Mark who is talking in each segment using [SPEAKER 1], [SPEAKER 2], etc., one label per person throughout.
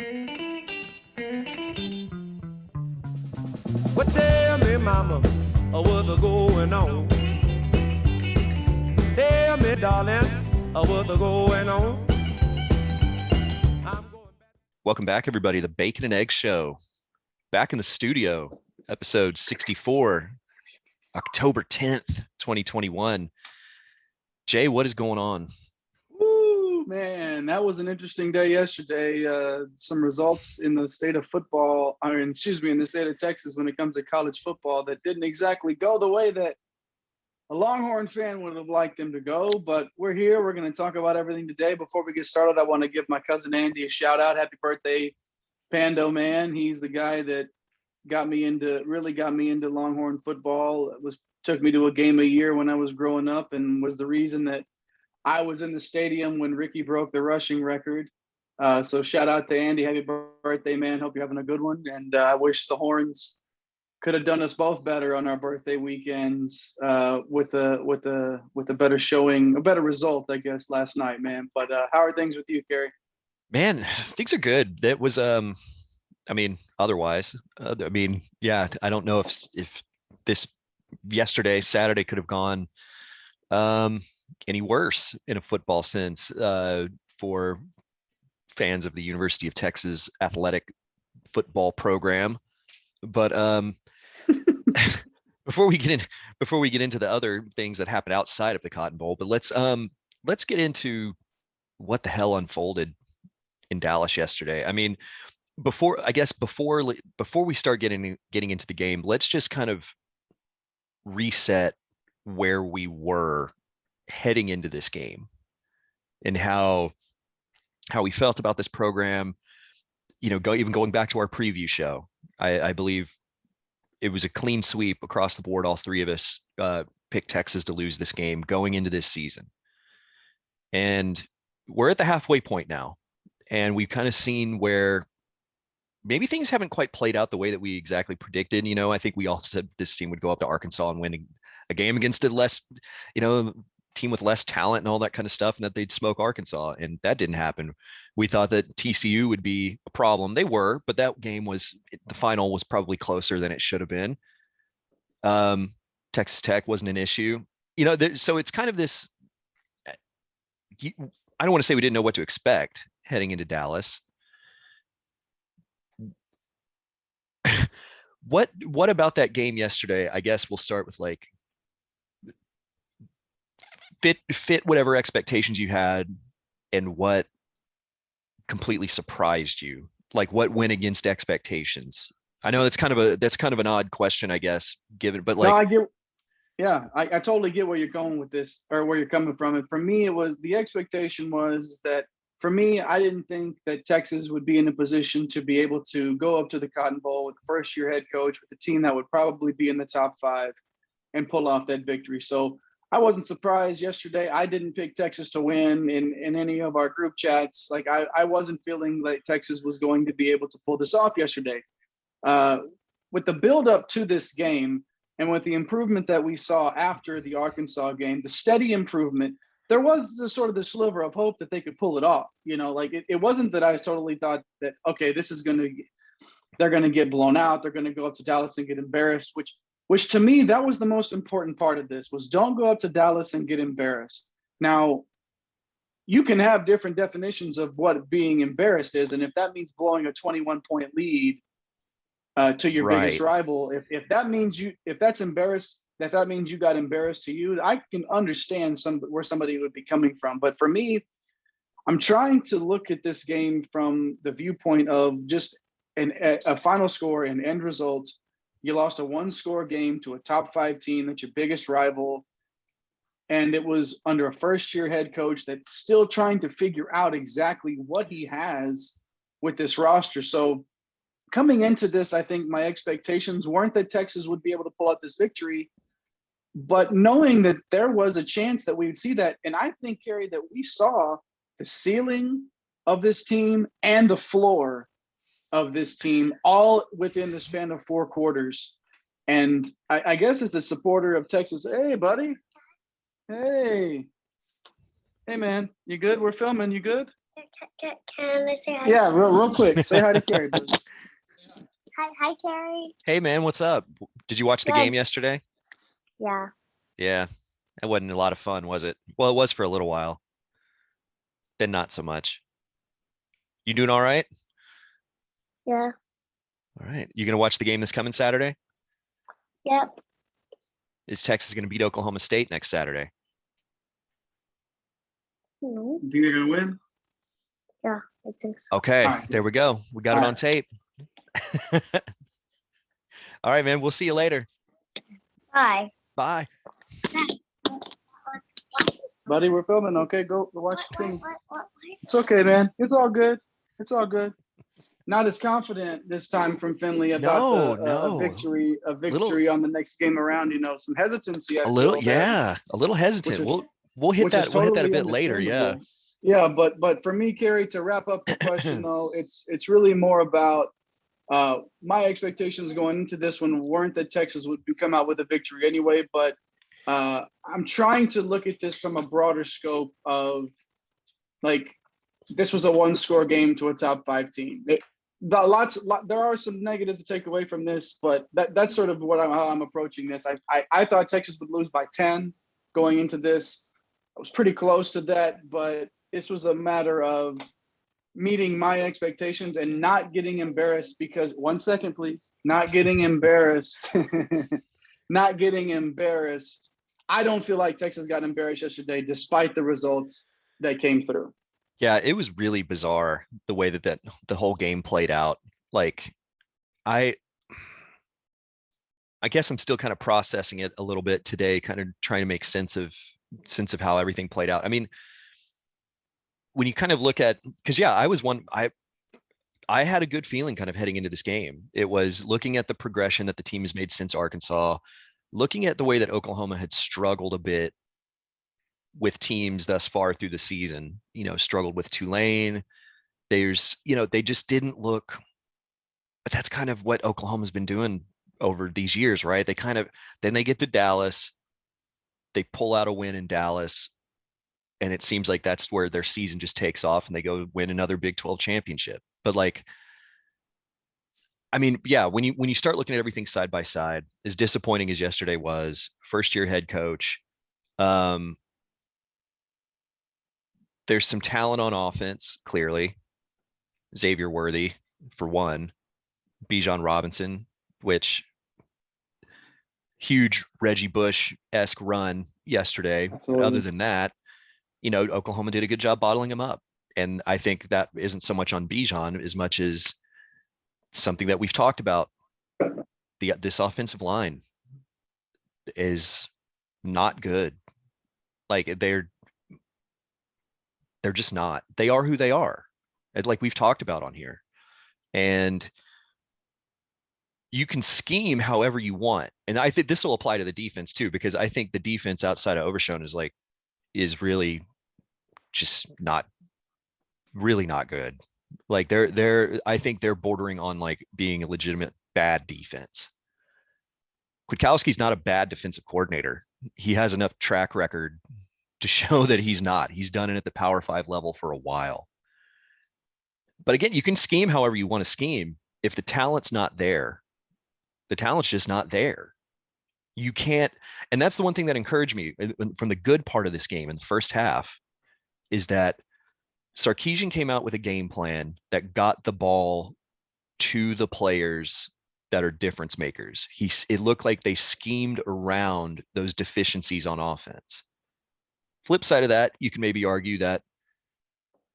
[SPEAKER 1] Well, tell me, mama, what's going on? Tell me, darling, what's going on?
[SPEAKER 2] Welcome back, everybody. The Bacon and Egg Show. Back in the studio, episode 64, October 10th, 2021. Jay, what is going on?
[SPEAKER 3] Woo, man, that was an interesting day yesterday. Some results in the state of football, in the state of Texas when it comes to college football that didn't exactly go the way that a Longhorn fan would have liked them to go. But we're here. We're going to talk about everything today. Before we get started, I want to give my cousin Andy a shout out. Happy birthday, Pando man. He's the guy that really got me into Longhorn football. Took me to a game a year when I was growing up and was the reason that I was in the stadium when Ricky broke the rushing record. So shout out to Andy. Happy birthday, man. Hope you're having a good one. And I wish the Horns could have done us both better on our birthday weekends with a better showing, a better result, I guess, last night, man. But how are things with you, Kerry?
[SPEAKER 2] Man, things are good. That was, otherwise, yeah, I don't know if this yesterday, Saturday could have gone any worse in a football sense for fans of the University of Texas athletic football program. But before we get into the other things that happened outside of the Cotton Bowl, but let's get into what the hell unfolded in Dallas yesterday. I mean, before we start getting into the game, let's just kind of reset where we were heading into this game and how we felt about this program. You know, even going back to our preview show, I believe it was a clean sweep across the board. All three of us picked Texas to lose this game going into this season. And we're at the halfway point now. And we've kind of seen where maybe things haven't quite played out the way that we exactly predicted. You know, I think we all said this team would go up to Arkansas and win a game against a less, team with less talent and all that kind of stuff, and that they'd smoke Arkansas. And that didn't happen. We thought that TCU would be a problem. They were, but that game the final was probably closer than it should have been. Texas Tech wasn't an issue. So it's kind of this, I don't want to say we didn't know what to expect heading into Dallas. What about that game yesterday? I guess we'll start with like fit whatever expectations you had, and what completely surprised you. Like what went against expectations? I know that's kind of an odd question, I guess, given, but like,
[SPEAKER 3] no, I totally get where you're going with this, or where you're coming from. And for me, the expectation was that, for me, I didn't think that Texas would be in a position to be able to go up to the Cotton Bowl with the first-year head coach, with a team that would probably be in the top 5 and pull off that victory. So I wasn't surprised yesterday. I didn't pick Texas to win in any of our group chats. Like I wasn't feeling like Texas was going to be able to pull this off yesterday. With the build up to this game and with the improvement that we saw after the Arkansas game, the steady improvement, there was the sliver of hope that they could pull it off. Like it wasn't that I totally thought that, okay, they're going to get blown out. They're going to go up to Dallas and get embarrassed, which to me, that was the most important part of this, was don't go up to Dallas and get embarrassed. Now, you can have different definitions of what being embarrassed is. And if that means blowing a 21-point lead to your biggest rival, if that means that means you got embarrassed to you, I can understand where somebody would be coming from. But for me, I'm trying to look at this game from the viewpoint of just a final score and end result. You lost a 1-score game to a top 5 team that's your biggest rival. And it was under a first-year head coach that's still trying to figure out exactly what he has with this roster. So coming into this, I think my expectations weren't that Texas would be able to pull out this victory, but knowing that there was a chance that we would see that. And I think, Kerry, that we saw the ceiling of this team and the floor of this team all within the span of 4 quarters. And I guess as a supporter of Texas, hey, buddy. Hey, man, you good? We're filming. You good?
[SPEAKER 4] Can I say hi?
[SPEAKER 3] Yeah, real quick. Say hi to Kerry, bro.
[SPEAKER 4] Hi, Kerry.
[SPEAKER 2] Hey man, what's up? Did you watch the
[SPEAKER 4] Good.
[SPEAKER 2] game yesterday?
[SPEAKER 4] Yeah.
[SPEAKER 2] Yeah, it wasn't a lot of fun, was it? Well, it was for a little while, then not so much. You doing all right?
[SPEAKER 4] Yeah.
[SPEAKER 2] All right. You gonna watch the game this coming Saturday?
[SPEAKER 4] Yep.
[SPEAKER 2] Is Texas gonna beat Oklahoma State next Saturday?
[SPEAKER 4] No.
[SPEAKER 3] Think they're gonna win?
[SPEAKER 4] Yeah, I think so.
[SPEAKER 2] Okay,
[SPEAKER 3] All right.
[SPEAKER 2] there we go. We got it
[SPEAKER 3] All
[SPEAKER 2] on
[SPEAKER 3] right.
[SPEAKER 2] tape. All right, man. We'll see you later.
[SPEAKER 4] Bye.
[SPEAKER 2] Bye.
[SPEAKER 3] Buddy, we're filming. Okay, go watch the thing.
[SPEAKER 4] What?
[SPEAKER 3] It's okay, man. It's all good. It's all good. Not as confident this time from Finley about
[SPEAKER 2] No,
[SPEAKER 3] the
[SPEAKER 2] no.
[SPEAKER 3] victory
[SPEAKER 2] Little-
[SPEAKER 3] on the next game around. You know, some hesitancy. I
[SPEAKER 2] A little,
[SPEAKER 3] feel there,
[SPEAKER 2] yeah, a little hesitant.
[SPEAKER 3] is-
[SPEAKER 2] We'll hit
[SPEAKER 3] which
[SPEAKER 2] that.
[SPEAKER 3] is
[SPEAKER 2] We'll hit that a
[SPEAKER 3] totally
[SPEAKER 2] bit later. Yeah.
[SPEAKER 3] understandable. Yeah, but for me, Kerry, to wrap up the question though, it's really more about my expectations going into this one weren't that Texas would come out with a victory anyway, but I'm trying to look at this from a broader scope of like this was a one-score game to a top 5 team. There are some negatives to take away from this, but that's sort of how I'm approaching this. I thought Texas would lose by 10 going into this. I was pretty close to that, but this was a matter of meeting my expectations and not getting embarrassed because 1 second, please, not getting embarrassed, not getting embarrassed. I don't feel like Texas got embarrassed yesterday, despite the results that came through.
[SPEAKER 2] Yeah, it was really bizarre the way that the whole game played out. Like, I guess I'm still kind of processing it a little bit today, kind of trying to make sense of how everything played out. I mean, when you kind of look at, because yeah, I had a good feeling kind of heading into this game. It was looking at the progression that the team has made since Arkansas, looking at the way that Oklahoma had struggled a bit with teams thus far through the season, struggled with Tulane. They just didn't look, but that's kind of what Oklahoma's been doing over these years, right? Then they get to Dallas, they pull out a win in Dallas, and it seems like that's where their season just takes off and they go win another Big 12 championship. But like, I mean, yeah, when you start looking at everything side by side, as disappointing as yesterday was, first year head coach, there's some talent on offense, clearly. Xavier Worthy, for one, Bijan Robinson, which huge Reggie Bush-esque run yesterday. But other than that, Oklahoma did a good job bottling him up. And I think that isn't so much on Bijan as much as something that we've talked about. This offensive line is not good. Like they're just not. They are who they are. Like we've talked about on here. And you can scheme however you want. And I think this will apply to the defense too, because I think the defense outside of Overshone is really just really not good. Like I think they're bordering on like being a legitimate bad defense. Kwiatkowski's not a bad defensive coordinator. He has enough track record to show that he's not. He's done it at the Power 5 level for a while. But again, you can scheme however you want to scheme. If the talent's not there, the talent's just not there. You can't, and that's the one thing that encouraged me from the good part of this game in the first half is that Sarkisian came out with a game plan that got the ball to the players that are difference makers. It looked like they schemed around those deficiencies on offense. Flip side of that, you can maybe argue that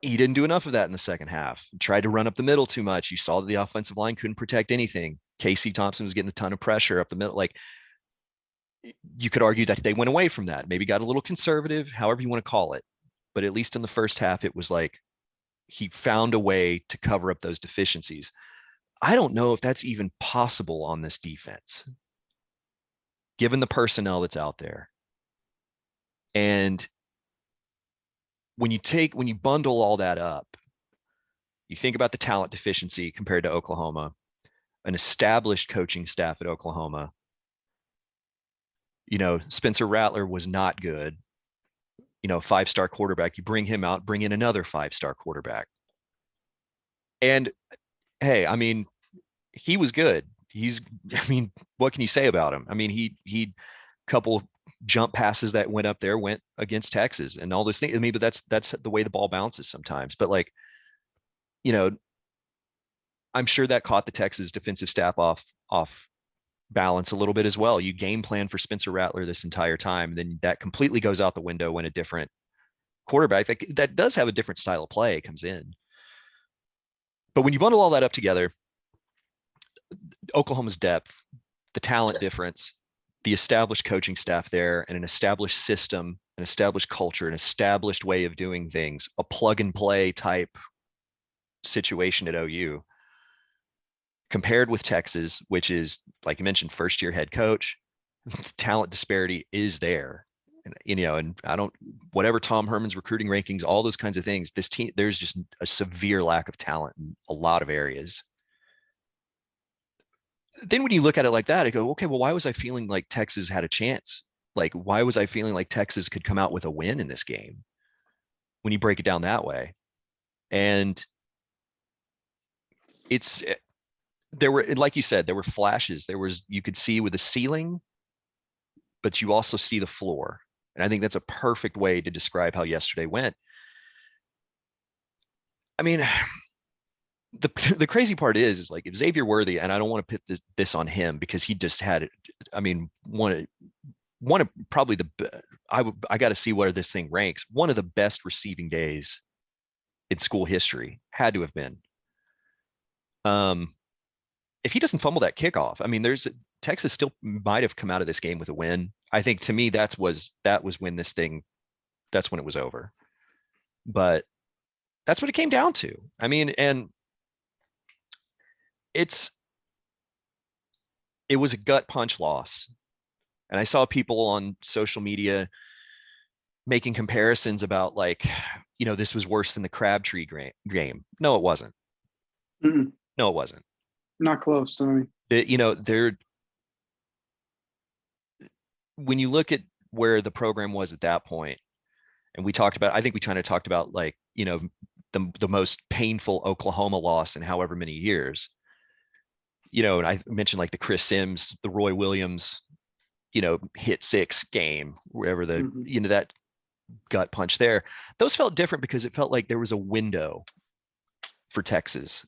[SPEAKER 2] he didn't do enough of that in the second half. He tried to run up the middle too much. You saw that the offensive line couldn't protect anything. Casey Thompson was getting a ton of pressure up the middle. Like, you could argue that they went away from that, maybe got a little conservative, however you want to call it. But at least in the first half, it was like he found a way to cover up those deficiencies. I don't know if that's even possible on this defense, given the personnel that's out there. And when you bundle all that up, you think about the talent deficiency compared to Oklahoma, an established coaching staff at Oklahoma. Spencer Rattler was not good. 5-star quarterback. You bring him out, bring in another 5-star quarterback. And hey, I mean, he was good. What can you say about him? I mean, he couple jump passes that went up there went against Texas and all those things. I mean, but that's the way the ball bounces sometimes. But like, I'm sure that caught the Texas defensive staff off balance a little bit as well. You game plan for Spencer Rattler this entire time, and then that completely goes out the window when a different quarterback that does have a different style of play comes in. But when you bundle all that up together, Oklahoma's depth, the talent difference, the established coaching staff there, and an established system, an established culture, an established way of doing things, a plug and play type situation at OU, compared with Texas, which is, like you mentioned, first year head coach, talent disparity is there. And I don't, whatever Tom Herman's recruiting rankings, all those kinds of things, this team, there's just a severe lack of talent in a lot of areas. Then when you look at it like that, I go, okay, well, why was I feeling like Texas had a chance? Like, why was I feeling like Texas could come out with a win in this game when you break it down that way? And there were, like you said, there were flashes. You could see with the ceiling, but you also see the floor. And I think that's a perfect way to describe how yesterday went. I mean, the crazy part is like if Xavier Worthy, and I don't want to put this on him because he just had, I mean, one of probably I got to see where this thing ranks. One of the best receiving days in school history had to have been. If he doesn't fumble that kickoff, I mean, Texas still might have come out of this game with a win. I think to me that was when that's when it was over. But that's what it came down to. I mean, and it was a gut punch loss. And I saw people on social media making comparisons about like, this was worse than the Crabtree game. No, it wasn't.
[SPEAKER 3] Mm-mm.
[SPEAKER 2] No, it wasn't.
[SPEAKER 3] Not close to me.
[SPEAKER 2] When you look at where the program was at that point, and I think we kind of talked about like, the most painful Oklahoma loss in however many years. And I mentioned like the Chris Sims, the Roy Williams, hit 6 game, wherever that gut punch there. Those felt different because it felt like there was a window for Texas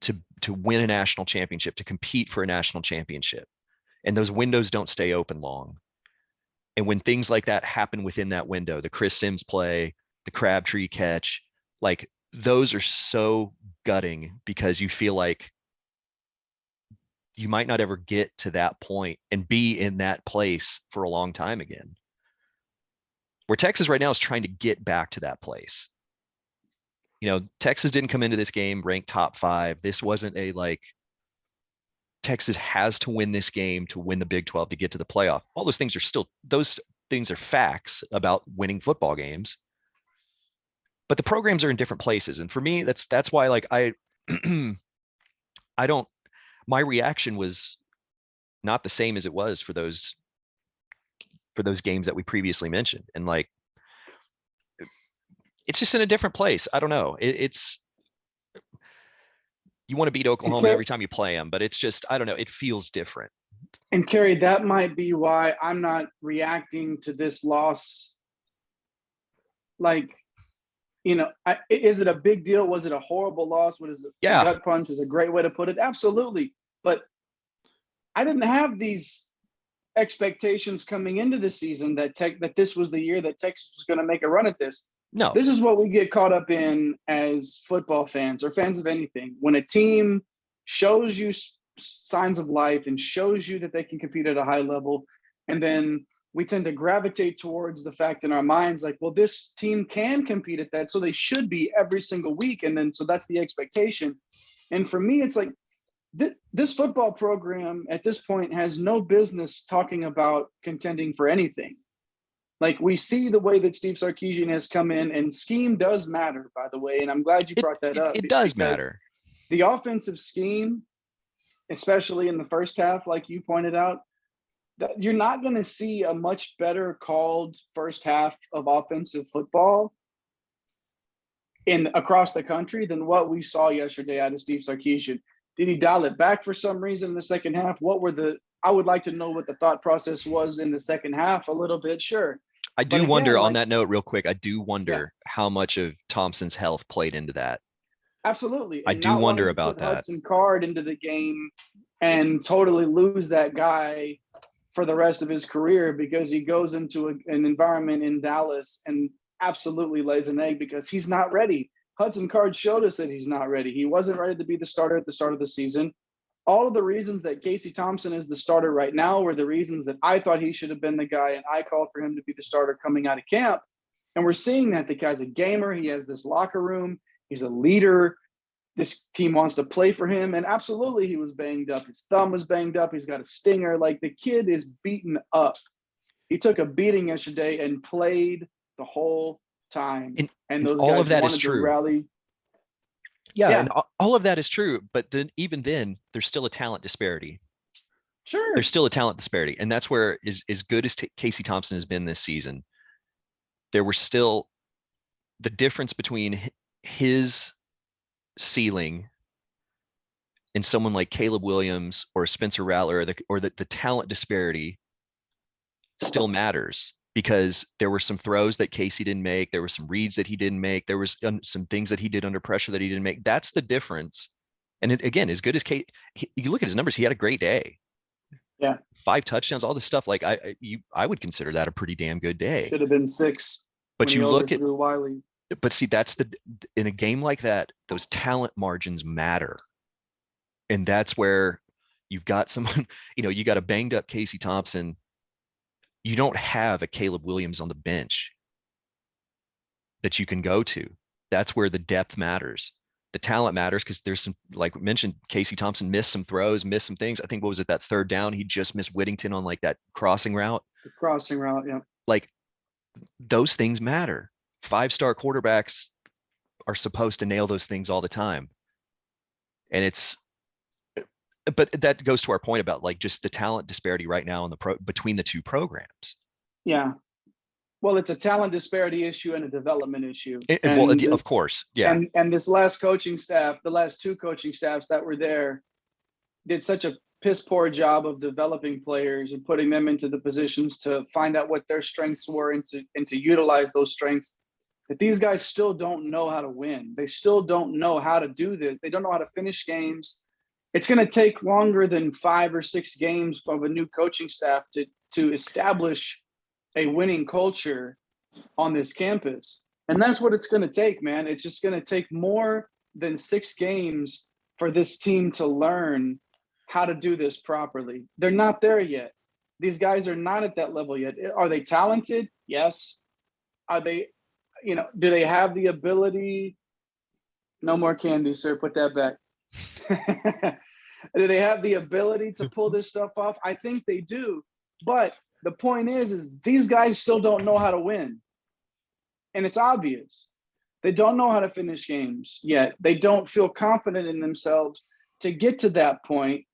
[SPEAKER 2] to win a national championship, to compete for a national championship. And those windows don't stay open long. And when things like that happen within that window, the Chris Sims play, the Crabtree catch, like those are so gutting because you feel like you might not ever get to that point and be in that place for a long time again. Where Texas right now is trying to get back to that place. Texas didn't come into this game ranked top 5. This wasn't a like Texas has to win this game to win the Big 12 to get to the playoff. All those things are facts about winning football games. But the programs are in different places. And for me, that's why like my reaction was not the same as it was for those games that we previously mentioned. And like, it's just in a different place. I don't know. You want to beat Oklahoma every time you play them, but it's just, I don't know. It feels different.
[SPEAKER 3] And Kerry, that might be why I'm not reacting to this loss. Like, is it a big deal? Was it a horrible loss? What is it?
[SPEAKER 2] Yeah.
[SPEAKER 3] Gut punch is a great way to put it. Absolutely. But I didn't have these expectations coming into the season that this was the year that Texas was going to make a run at this.
[SPEAKER 2] No.
[SPEAKER 3] This is what we get caught up in as football fans or fans of anything. When a team shows you signs of life and shows you that they can compete at a high level, and then we tend to gravitate towards the fact in our minds, like, well, this team can compete at that, so they should be every single week. And then, so that's the expectation. And for me, it's like this football program at this point has no business talking about contending for anything. Like, we see the way that Steve Sarkisian has come in, and scheme does matter, by the way. And I'm glad you brought that up.
[SPEAKER 2] It does matter.
[SPEAKER 3] The offensive scheme, especially in the first half, like you pointed out, you're not going to see a much better called first half of offensive football across the country than what we saw yesterday out of Steve Sarkisian. Did he dial it back for some reason in the second half? I would like to know what the thought process was in the second half a little bit. Sure.
[SPEAKER 2] I
[SPEAKER 3] But
[SPEAKER 2] do
[SPEAKER 3] again,
[SPEAKER 2] wonder on
[SPEAKER 3] like,
[SPEAKER 2] that note, real quick, I do wonder how much of Thompson's health played into that.
[SPEAKER 3] absolutely.
[SPEAKER 2] I
[SPEAKER 3] And
[SPEAKER 2] do
[SPEAKER 3] not
[SPEAKER 2] wonder
[SPEAKER 3] wanting to
[SPEAKER 2] about
[SPEAKER 3] put
[SPEAKER 2] that.
[SPEAKER 3] Hudson Card into the game and totally lose that guy for the rest of his career because he goes into an environment in Dallas and absolutely lays an egg because he's not ready. Hudson Card showed us that he's not ready. He wasn't ready to be the starter at the start of the season. All of the reasons that Casey Thompson is the starter right now were the reasons that I thought he should have been the guy, and I called for him to be the starter coming out of camp. And we're seeing that the guy's a gamer. He has this locker room. He's a leader. This team wants to play for him. And absolutely, he was banged up. His thumb was banged up. He's got a stinger. Like, the kid is beaten up. He took a beating yesterday and played the whole time. And those
[SPEAKER 2] all
[SPEAKER 3] guys
[SPEAKER 2] of that is
[SPEAKER 3] wanted to
[SPEAKER 2] true.
[SPEAKER 3] rally.
[SPEAKER 2] Yeah, and all of that is true. But then even then, there's still a talent disparity.
[SPEAKER 3] Sure.
[SPEAKER 2] There's still a talent disparity. And that's where, as good as Casey Thompson has been this season, there were still the difference between his ceiling and someone like Caleb Williams or Spencer Rattler, or the talent disparity still matters, because there were some throws that Casey didn't make. There were some reads that he didn't make. There was some things that he did under pressure that he didn't make. That's the difference. And again, as good as you look at his numbers, he had a great day.
[SPEAKER 3] Yeah.
[SPEAKER 2] 5 touchdowns, all this stuff. Like I would consider that a pretty damn good day.
[SPEAKER 3] Should have been 6.
[SPEAKER 2] But you look at
[SPEAKER 3] Wiley.
[SPEAKER 2] But see, in a game like that, those talent margins matter. And that's where you've got someone, you got a banged up Casey Thompson. You don't have a Caleb Williams on the bench that you can go to. That's where the depth matters. The talent matters because there's some, like we mentioned, Casey Thompson missed some throws, missed some things. I think, what was it, that third down? He just missed Whittington on like that crossing route.
[SPEAKER 3] The crossing route, yeah.
[SPEAKER 2] Like, those things matter. 5-star quarterbacks are supposed to nail those things all the time. And but that goes to our point about like just the talent disparity right now in between the two programs.
[SPEAKER 3] Yeah. Well, it's a talent disparity issue and a development issue.
[SPEAKER 2] Of course. Yeah.
[SPEAKER 3] And this last coaching staff, the last 2 coaching staffs that were there, did such a piss poor job of developing players and putting them into the positions to find out what their strengths were and to utilize those strengths, that these guys still don't know how to win. They still don't know how to do this. They don't know how to finish games. It's going to take longer than 5 or 6 games of a new coaching staff to establish a winning culture on this campus. And that's what it's going to take, man. It's just going to take more than 6 games for this team to learn how to do this properly. They're not there yet. These guys are not at that level yet. Are they talented? Yes. Are they, do they have the ability? No more candy, sir. Put that back. Do they have the ability to pull this stuff off? I think they do. But the point is these guys still don't know how to win. And it's obvious. They don't know how to finish games yet. They don't feel confident in themselves to get to that point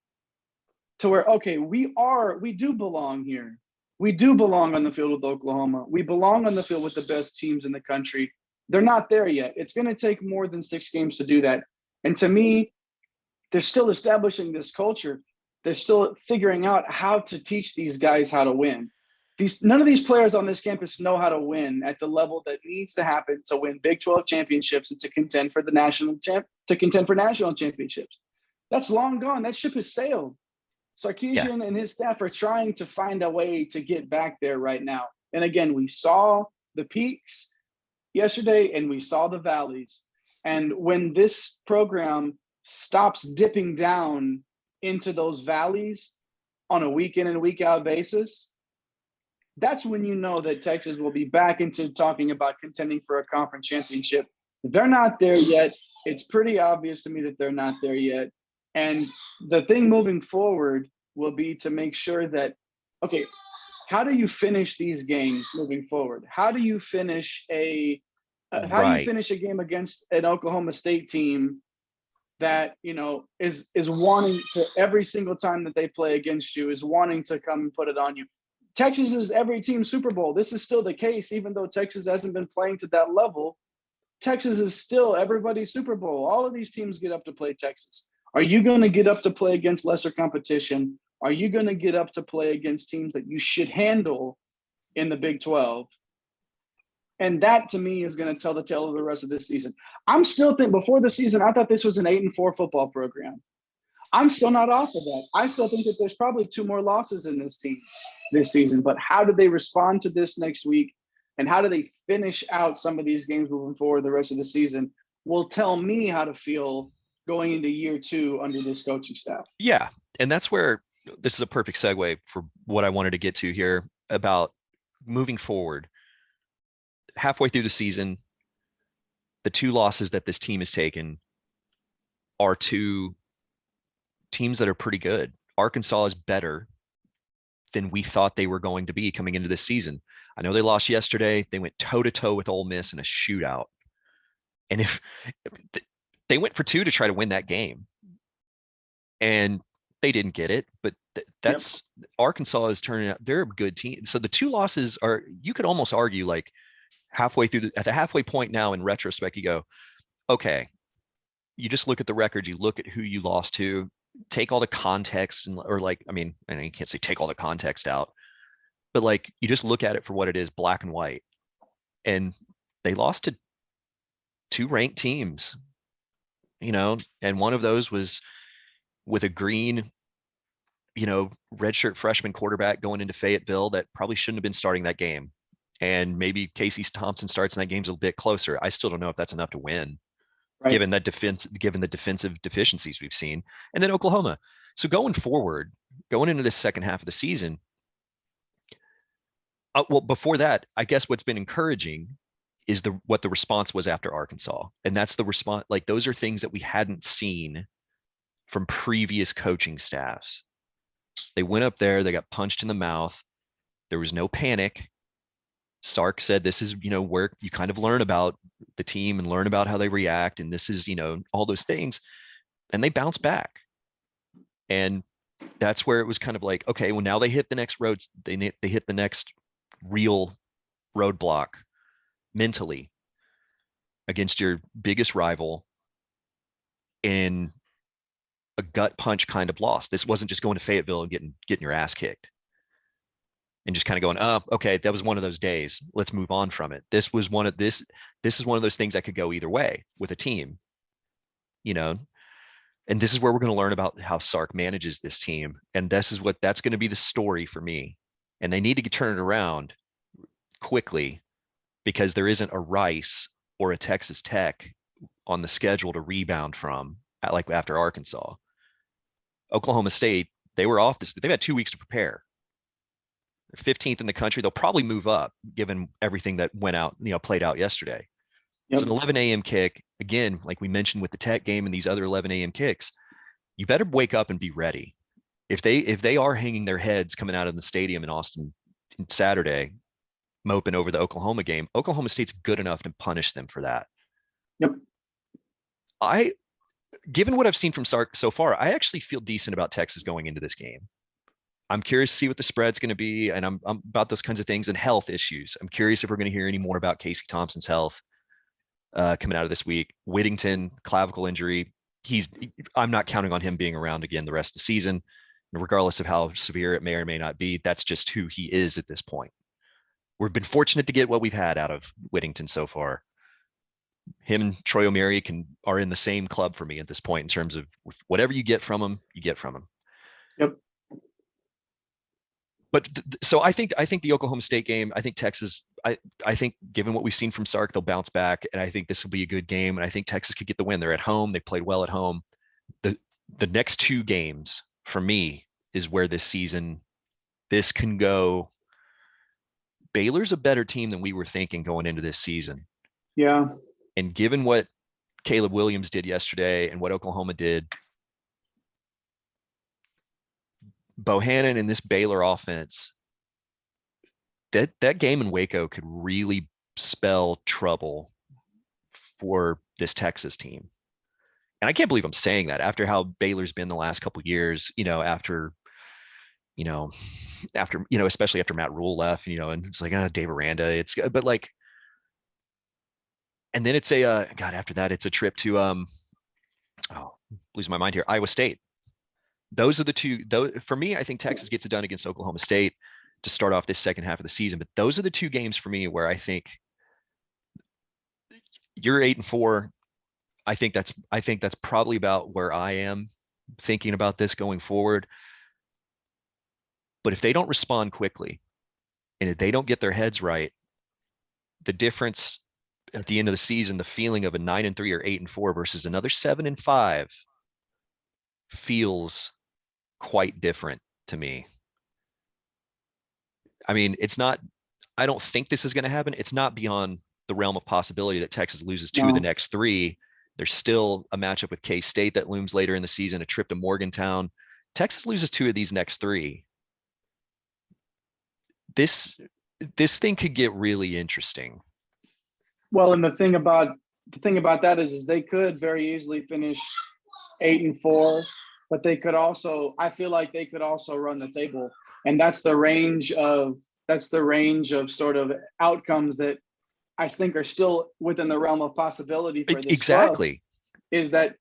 [SPEAKER 3] to where, okay, we do belong here. We do belong on the field with Oklahoma. We belong on the field with the best teams in the country. They're not there yet. It's going to take more than 6 games to do that. And to me, they're still establishing this culture. They're still figuring out how to teach these guys how to win. None of these players on this campus know how to win at the level that needs to happen to win Big 12 championships and to contend for national championships. That's long gone. That ship has sailed. Sarkisian and his staff are trying to find a way to get back there right now. And again, we saw the peaks yesterday and we saw the valleys. And when this program stops dipping down into those valleys on a week in and week out basis, that's when you know that Texas will be back into talking about contending for a conference championship. They're not there yet. It's pretty obvious to me that they're not there yet. And the thing moving forward will be to make sure that, okay, how do you finish these games moving forward? How do you finish a game against an Oklahoma State team that, is wanting to, every single time that they play against you, is wanting to come and put it on you. Texas is every team's Super Bowl. This is still the case, even though Texas hasn't been playing to that level. Texas is still everybody's Super Bowl. All of these teams get up to play Texas. Are you going to get up to play against lesser competition? Are you going to get up to play against teams that you should handle in the Big 12? And that, to me, is going to tell the tale of the rest of this season. I'm still thinking, before the season, I thought this was an 8-4 football program. I'm still not off of that. I still think that there's probably 2 more losses in this team this season. But how do they respond to this next week? And how do they finish out some of these games moving forward the rest of the season will tell me how to feel going into year 2 under this coaching staff.
[SPEAKER 2] Yeah. And that's where this is a perfect segue for what I wanted to get to here about moving forward. Halfway through the season, the 2 losses that this team has taken are 2 teams that are pretty good. Arkansas is better than we thought they were going to be coming into this season. I know they lost yesterday. They went toe to toe with Ole Miss in a shootout. And if they went for 2 to try to win that game, and they didn't get it, but that's Arkansas is turning out. They're a good team. So the 2 losses are, you could almost argue, like halfway through at the halfway point now, in retrospect, you go, okay, you just look at the record, you look at who you lost to, take all the context and, or like, I mean, I know you can't say take all the context out, but like, you just look at it for what it is, black and white. And they lost to 2 ranked teams, and one of those was with a green, redshirt freshman quarterback going into Fayetteville that probably shouldn't have been starting that game. And maybe Casey Thompson starts and that game's a bit closer. I still don't know if that's enough to win,
[SPEAKER 3] Right.
[SPEAKER 2] given the defensive deficiencies we've seen. And then Oklahoma. So going forward, going into this second half of the season, well, before that, I guess what's been encouraging is what the response was after Arkansas. And that's the response. Like, those are things that we hadn't seen from previous coaching staffs. They went up there, they got punched in the mouth. There was no panic. Sark said, this is, where you kind of learn about the team and learn about how they react. And this is, all those things. And they bounce back. And that's where it was kind of like, okay, well, now they hit the next roads. They hit the next real roadblock mentally against your biggest rival in a gut punch kind of loss. This wasn't just going to Fayetteville and getting your ass kicked and just kind of going, oh, okay, that was one of those days. Let's move on from it. This is one of those things that could go either way with a team, and this is where we're going to learn about how Sark manages this team. And that's going to be the story for me. And they need to turn it around quickly, because there isn't a Rice or a Texas Tech on the schedule to rebound from, like after Arkansas. Oklahoma State, they were off this. They've had 2 weeks to prepare. They're 15th in the country. They'll probably move up given everything that went out, played out yesterday. It's an 11 a.m. kick. Again, like we mentioned with the Tech game and these other 11 a.m. kicks, you better wake up and be ready. If they are hanging their heads coming out of the stadium in Austin Saturday, moping over the Oklahoma game, Oklahoma State's good enough to punish them for that.
[SPEAKER 3] Yep.
[SPEAKER 2] Given what I've seen from Sark so far, I actually feel decent about Texas going into this game. I'm curious to see what the spread's going to be, and I'm about those kinds of things and health issues. I'm curious if we're going to hear any more about Casey Thompson's health coming out of this week. Whittington, clavicle injury. I'm not counting on him being around again the rest of the season, regardless of how severe it may or may not be. That's just who he is at this point. We've been fortunate to get what we've had out of Whittington so far. Him and Troy O'Meara are in the same club for me at this point in terms of whatever you get from him, you get from him.
[SPEAKER 3] Yep.
[SPEAKER 2] But so I think the Oklahoma State game, I think Texas, I think given what we've seen from Sark, they'll bounce back, and I think this will be a good game, and I think Texas could get the win. They're at home. They played well at home. The next 2 games for me is where this can go. Baylor's a better team than we were thinking going into this season.
[SPEAKER 3] Yeah.
[SPEAKER 2] And given what Caleb Williams did yesterday and what Oklahoma did, Bohannon and this Baylor offense, that game in Waco could really spell trouble for this Texas team. And I can't believe I'm saying that after how Baylor's been the last couple of years, you know, especially after Matt Rule left, and it's like, Dave Aranda, but like, and then it's God, after that, it's a trip to, lose my mind here, Iowa State. Those are the two, though, for me, I think Texas gets it done against Oklahoma State to start off this second half of the season. But those are the two games for me where I think you're 8-4. I think that's probably about where I am thinking about this going forward. But if they don't respond quickly and if they don't get their heads right, the difference at the end of the season, the feeling of a 9-3 or 8-4 versus another 7-5 feels quite different to me. I mean, I don't think this is going to happen. It's not beyond the realm of possibility that Texas loses two of the next three. There's still a matchup with K-State that looms later in the season, a trip to Morgantown. Texas loses two of these next three. This thing could get really interesting.
[SPEAKER 3] Well, and the thing about that is they could very easily finish 8-4, but they could also, I feel like they could also run the table. And that's the range of sort of outcomes that I think are still within the realm of possibility for this
[SPEAKER 2] exactly
[SPEAKER 3] club, is that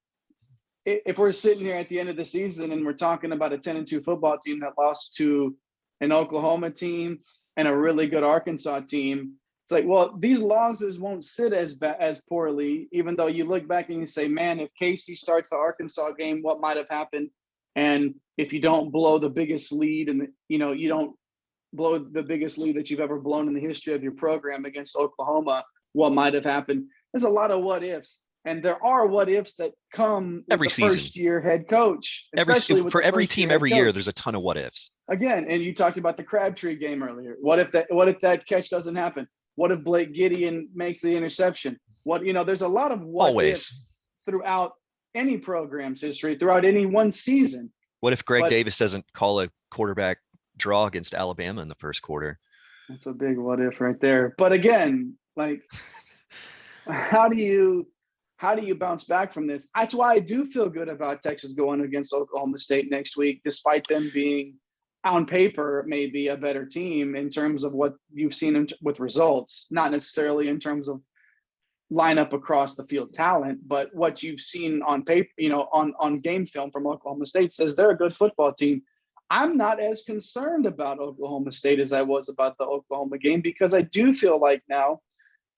[SPEAKER 3] if we're sitting here at the end of the season and we're talking about a 10-2 football team that lost to an Oklahoma team and a really good Arkansas team, it's like, well, these losses won't sit as poorly, even though you look back and you say, man, if Casey starts the Arkansas game, what might have happened? And if you don't blow the biggest lead, and you don't blow the biggest lead that you've ever blown in the history of your program against Oklahoma, what might have happened? There's a lot of what ifs, and there are what ifs that come with
[SPEAKER 2] every
[SPEAKER 3] the
[SPEAKER 2] season.
[SPEAKER 3] First year head coach,
[SPEAKER 2] For every team every year. There's a ton of what ifs.
[SPEAKER 3] Again, and you talked about the Crabtree game earlier. What if that catch doesn't happen? What if Blake Gideon makes the interception? There's a lot of what ifs throughout any program's history, throughout any one season.
[SPEAKER 2] What if Greg Davis doesn't call a quarterback draw against Alabama in the first quarter?
[SPEAKER 3] That's a big what if right there. But again, like, how do you bounce back from this? That's why I do feel good about Texas going against Oklahoma State next week, despite them being on paper maybe a better team in terms of what you've seen with results, not necessarily in terms of lineup across the field talent, but what you've seen on paper, on game film from Oklahoma State says they're a good football team. I'm not as concerned about Oklahoma State as I was about the Oklahoma game, because I do feel like now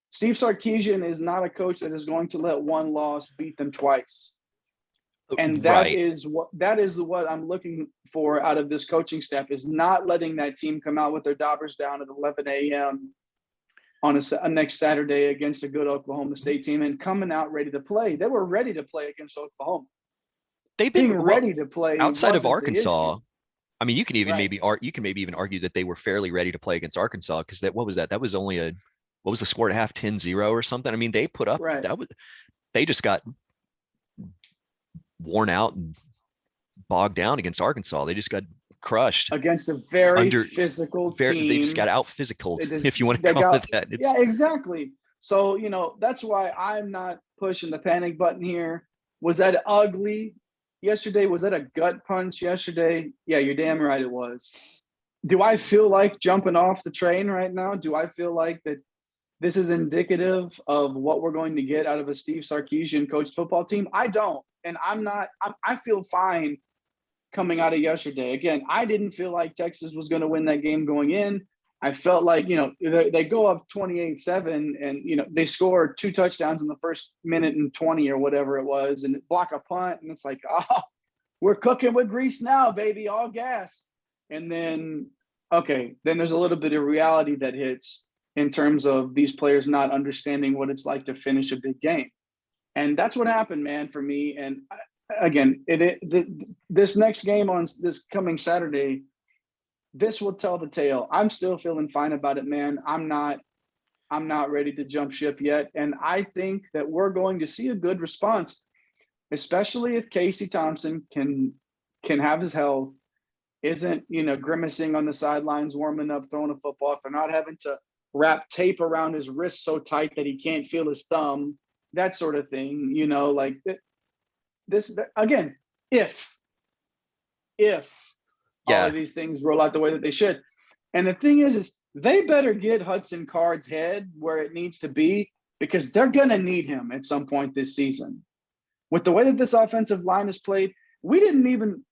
[SPEAKER 3] Steve Sarkisian is not a coach that is going to let one loss beat them twice. And that is what I'm looking for out of this coaching staff, is not letting that team come out with their daubers down at 11 a.m. on a next Saturday against a good Oklahoma State team and coming out ready to play. They were ready to play against Oklahoma.
[SPEAKER 2] They've been
[SPEAKER 3] ready to play
[SPEAKER 2] outside of Arkansas. I mean, you can even maybe even argue that they were fairly ready to play against Arkansas, because what was that? That was only what was the score at half, 10-0 or something? I mean, they put up they just got worn out and bogged down against Arkansas. They just got crushed
[SPEAKER 3] against a very physical team.
[SPEAKER 2] They just got out physical, if you want to call it that.
[SPEAKER 3] Yeah, exactly. So, that's why I'm not pushing the panic button here. Was that ugly yesterday? Was that a gut punch yesterday? Yeah, you're damn right it was. Do I feel like jumping off the train right now? Do I feel like that this is indicative of what we're going to get out of a Steve Sarkisian coached football team? I don't. And I feel fine coming out of yesterday. Again, I didn't feel like Texas was going to win that game going in. I felt like, they go up 28-7 and, they score 2 touchdowns in the first minute and 20 or whatever it was, and block a punt. And it's like, oh, we're cooking with grease now, baby, all gas. And then, then there's a little bit of reality that hits in terms of these players not understanding what it's like to finish a big game. And that's what happened, man, for me. And again, this next game on this coming Saturday, this will tell the tale. I'm still feeling fine about it, man. I'm not ready to jump ship yet. And I think that we're going to see a good response, especially if Casey Thompson can have his health, isn't, grimacing on the sidelines, warming up, throwing a football. If they're not having to wrap tape around his wrist so tight that he can't feel his thumb, that sort of thing, like again, if all
[SPEAKER 2] Yeah,
[SPEAKER 3] of these things roll out the way that they should. And the thing is they better get Hudson Card's head where it needs to be, because they're going to need him at some point this season. With the way that this offensive line is played, we haven't even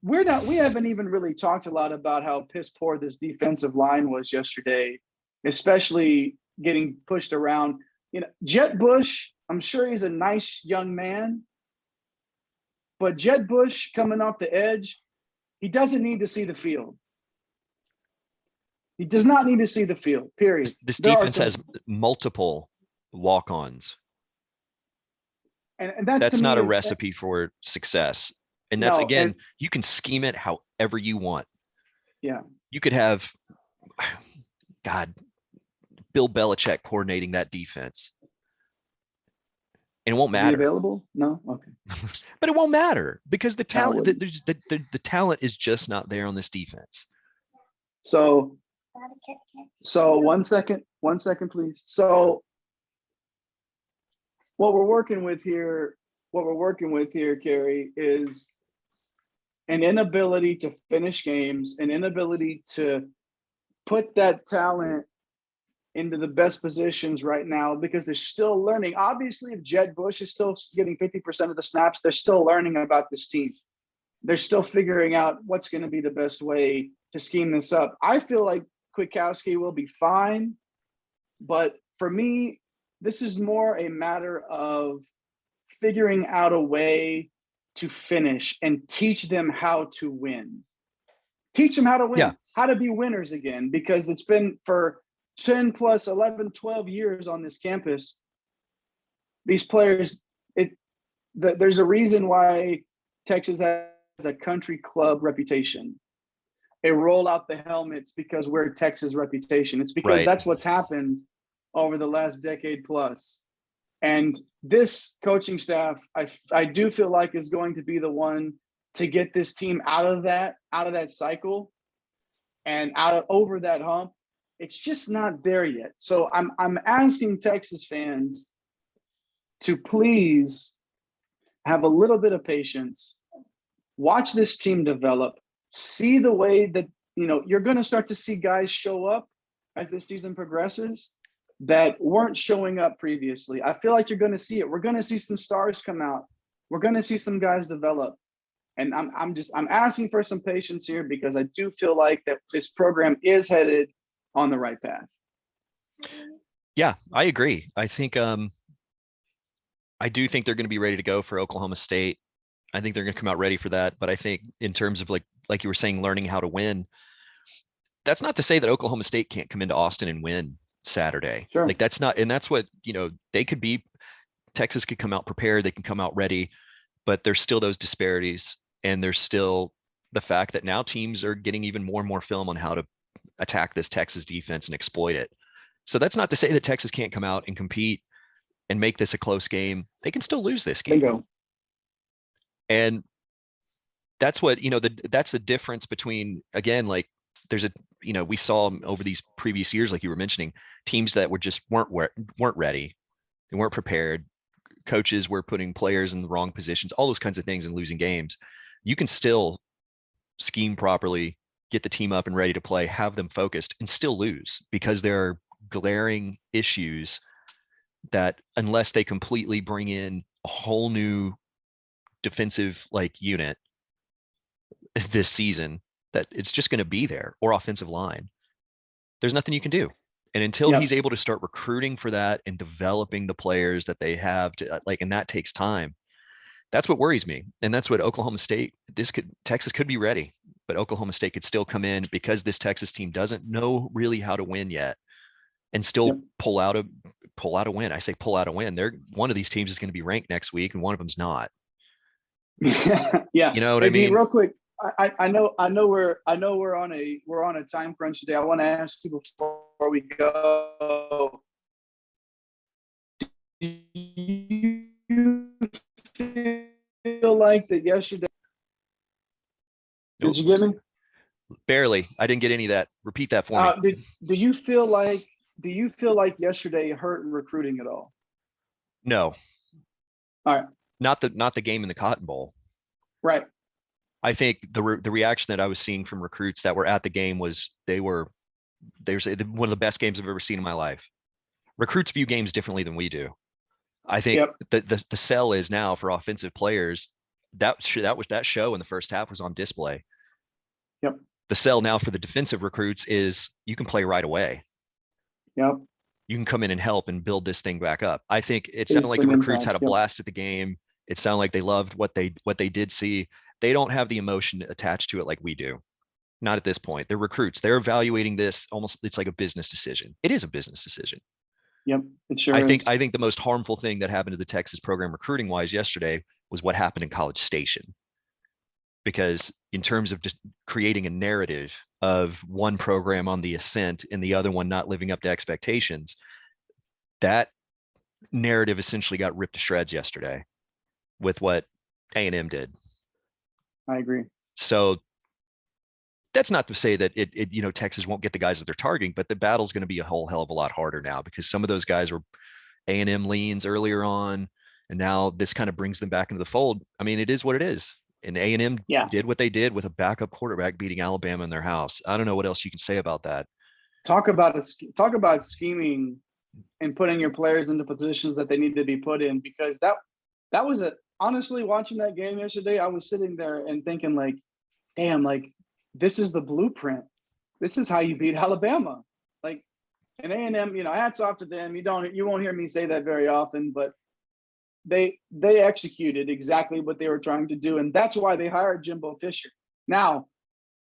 [SPEAKER 3] really talked a lot about how piss poor this defensive line was yesterday, especially getting pushed around. You know, Jet Bush, I'm sure he's a nice young man, but Jet Bush coming off the edge, he doesn't need to see the field. He does not need to see the field, period.
[SPEAKER 2] this defense has multiple walk-ons.
[SPEAKER 3] And that,
[SPEAKER 2] That's
[SPEAKER 3] to me,
[SPEAKER 2] not a
[SPEAKER 3] is
[SPEAKER 2] recipe for success. And that's,
[SPEAKER 3] No,
[SPEAKER 2] again,
[SPEAKER 3] and-
[SPEAKER 2] you can scheme it however you want.
[SPEAKER 3] Yeah.
[SPEAKER 2] You could have, God, Bill Belichick coordinating that defense. And it won't
[SPEAKER 3] Is he
[SPEAKER 2] matter.
[SPEAKER 3] available? No? Okay.
[SPEAKER 2] But it won't matter because the talent,
[SPEAKER 3] wouldn't.
[SPEAKER 2] the talent is just not there on this defense.
[SPEAKER 3] So 1 second, please. So what we're working with here, Kerry, is an inability to finish games, an inability to put that talent into the best positions right now, because they're still learning. Obviously, if Jed Bush is still getting 50% of the snaps, they're still learning about this team. They're still figuring out what's going to be the best way to scheme this up. I feel like Kwiatkowski will be fine, but for me, this is more a matter of figuring out a way to finish and teach them how to win. Teach them how to win, how to be winners again, because it's been for 10 plus 11, 12 years on this campus. These players, there's a reason why Texas has a country club reputation. They roll out the helmets because we're Texas reputation. It's because that's what's happened over the last decade plus. And this coaching staff, I do feel like, is going to be the one to get this team out of that cycle and over that hump. It's just not there yet. So I'm asking Texas fans to please have a little bit of patience, watch this team develop, see the way that, you're going to start to see guys show up as the season progresses that weren't showing up previously. I feel like you're going to see it. We're going to see some stars come out. We're going to see some guys develop. And I'm asking for some patience here, because I do feel like that this program is headed on the right path.
[SPEAKER 2] Yeah, I agree. I think, I do think they're going to be ready to go for Oklahoma State. I think they're going to come out ready for that. But I think in terms of like you were saying, learning how to win, that's not to say that Oklahoma State can't come into Austin and win Saturday.
[SPEAKER 3] Sure.
[SPEAKER 2] Like that's not, and that's what, they could be, Texas could come out prepared. They can come out ready, but there's still those disparities. And there's still the fact that now teams are getting even more and more film on how to attack this Texas defense and exploit it. So that's not to say that Texas can't come out and compete and make this a close game. They can still lose this game.
[SPEAKER 3] Bingo.
[SPEAKER 2] And that's what, that's the difference between, again, like there's we saw over these previous years, like you were mentioning, teams that weren't ready. They weren't prepared. Coaches were putting players in the wrong positions, all those kinds of things, and losing games. You can still scheme properly, get the team up and ready to play, have them focused, and still lose, because there are glaring issues that, unless they completely bring in a whole new defensive unit this season, that it's just going to be there, or offensive line. There's nothing you can do. And until he's able to start recruiting for that and developing the players that they have to and that takes time. That's what worries me. And that's what Oklahoma State, Texas could be ready, but Oklahoma State could still come in, because this Texas team doesn't know really how to win yet, and still pull out a win. I say pull out a win. One of these teams is going to be ranked next week, and one of them's not.
[SPEAKER 3] Yeah.
[SPEAKER 2] You know what I mean?
[SPEAKER 3] Real quick, I know we're on a time crunch today. I want to ask you before we go. Do you feel like that yesterday? Did you get me?
[SPEAKER 2] Barely. I didn't get any of that. Repeat that for me.
[SPEAKER 3] Do you feel like yesterday hurt in recruiting at all?
[SPEAKER 2] No.
[SPEAKER 3] All right.
[SPEAKER 2] Not the game in the Cotton Bowl.
[SPEAKER 3] Right.
[SPEAKER 2] I think the reaction that I was seeing from recruits that were at the game was they were one of the best games I've ever seen in my life. Recruits view games differently than we do. I think
[SPEAKER 3] Yep.
[SPEAKER 2] the sell is now for offensive players. That show in the first half was on display.
[SPEAKER 3] Yep.
[SPEAKER 2] The sell now for the defensive recruits is you can play right away.
[SPEAKER 3] Yep.
[SPEAKER 2] You can come in and help and build this thing back up. I think it sounded
[SPEAKER 3] It's
[SPEAKER 2] like
[SPEAKER 3] an
[SPEAKER 2] the recruits
[SPEAKER 3] impact.
[SPEAKER 2] had a
[SPEAKER 3] Yep.
[SPEAKER 2] blast at the game. It sounded like they loved what they did see. They don't have the emotion attached to it like we do. Not at this point. They're recruits. They're evaluating this almost, it's like a business decision. It is a business decision.
[SPEAKER 3] Yep. It sure
[SPEAKER 2] I
[SPEAKER 3] is.
[SPEAKER 2] think the most harmful thing that happened to the Texas program recruiting wise yesterday was what happened in College Station. Because in terms of just creating a narrative of one program on the ascent and the other one not living up to expectations, that narrative essentially got ripped to shreds yesterday with what A&M did.
[SPEAKER 3] I agree.
[SPEAKER 2] So that's not to say that Texas won't get the guys that they're targeting, but the battle's going to be a whole hell of a lot harder now because some of those guys were A&M leans earlier on, and now this kind of brings them back into the fold. I mean, it is what it is. And A&M did what they did with a backup quarterback beating Alabama in their house. I don't know what else you can say about that.
[SPEAKER 3] Talk about scheming and putting your players into positions that they need to be put in, because that was honestly, watching that game yesterday, I was sitting there and thinking like, damn, like this is the blueprint. This is how you beat Alabama. Like, and A&M, hats off to them. You won't hear me say that very often, but they executed exactly what they were trying to do. And that's why they hired Jimbo Fisher. Now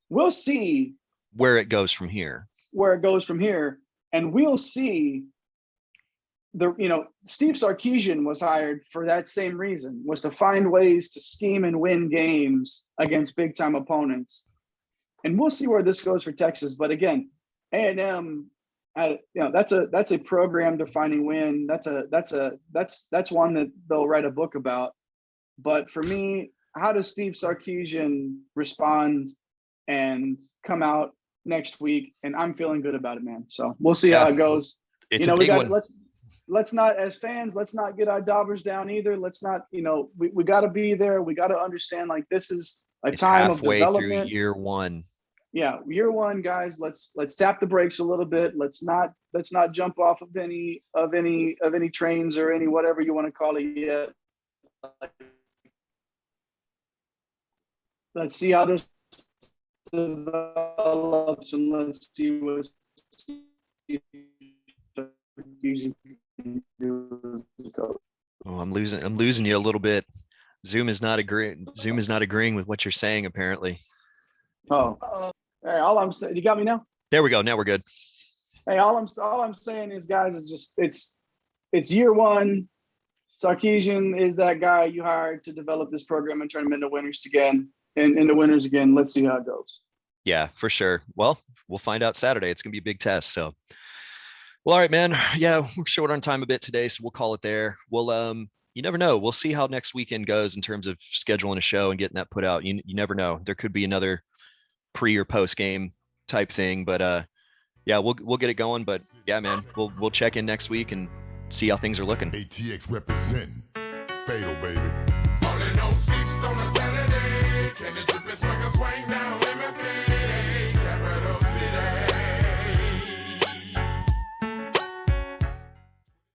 [SPEAKER 3] we'll see
[SPEAKER 2] where it goes from here.
[SPEAKER 3] And we'll see Steve Sarkisian was hired for that same reason, was to find ways to scheme and win games against big time opponents. And we'll see where this goes for Texas. But again, A&M, that's a program defining win. That's one that they'll write a book about. But for me, how does Steve Sarkisian respond and come out next week? And I'm feeling good about it, man. So we'll see how it goes.
[SPEAKER 2] It's a big one.
[SPEAKER 3] Let's not, as fans, let's not get our dollars down either. Let's not, we got to be there. We got to understand, like, this is a time of development.
[SPEAKER 2] Halfway through year one.
[SPEAKER 3] Yeah, year one, guys. Let's tap the brakes a little bit. Let's not jump off of any trains or any whatever you want to call it yet. Let's see how this develops, and let's see what
[SPEAKER 2] Oh, I'm losing you a little bit. Zoom is not agreeing with what you're saying, apparently.
[SPEAKER 3] Oh, all right, all I'm saying, you got me now?
[SPEAKER 2] There we go. Now we're good.
[SPEAKER 3] Hey, all I'm saying is, guys, is just it's year one. Sarkisian is that guy you hired to develop this program and turn them into winners again. Let's see how it goes.
[SPEAKER 2] Yeah, for sure. Well, we'll find out Saturday. It's gonna be a big test. So, well, all right, man. Yeah, we're short on time a bit today, so we'll call it there. We'll you never know. We'll see how next weekend goes in terms of scheduling a show and getting that put out. You never know. There could be another pre or post game type thing, but yeah, we'll get it going. But yeah, man, we'll check in next week and see how things are looking.
[SPEAKER 5] ATX representing Fatal, baby.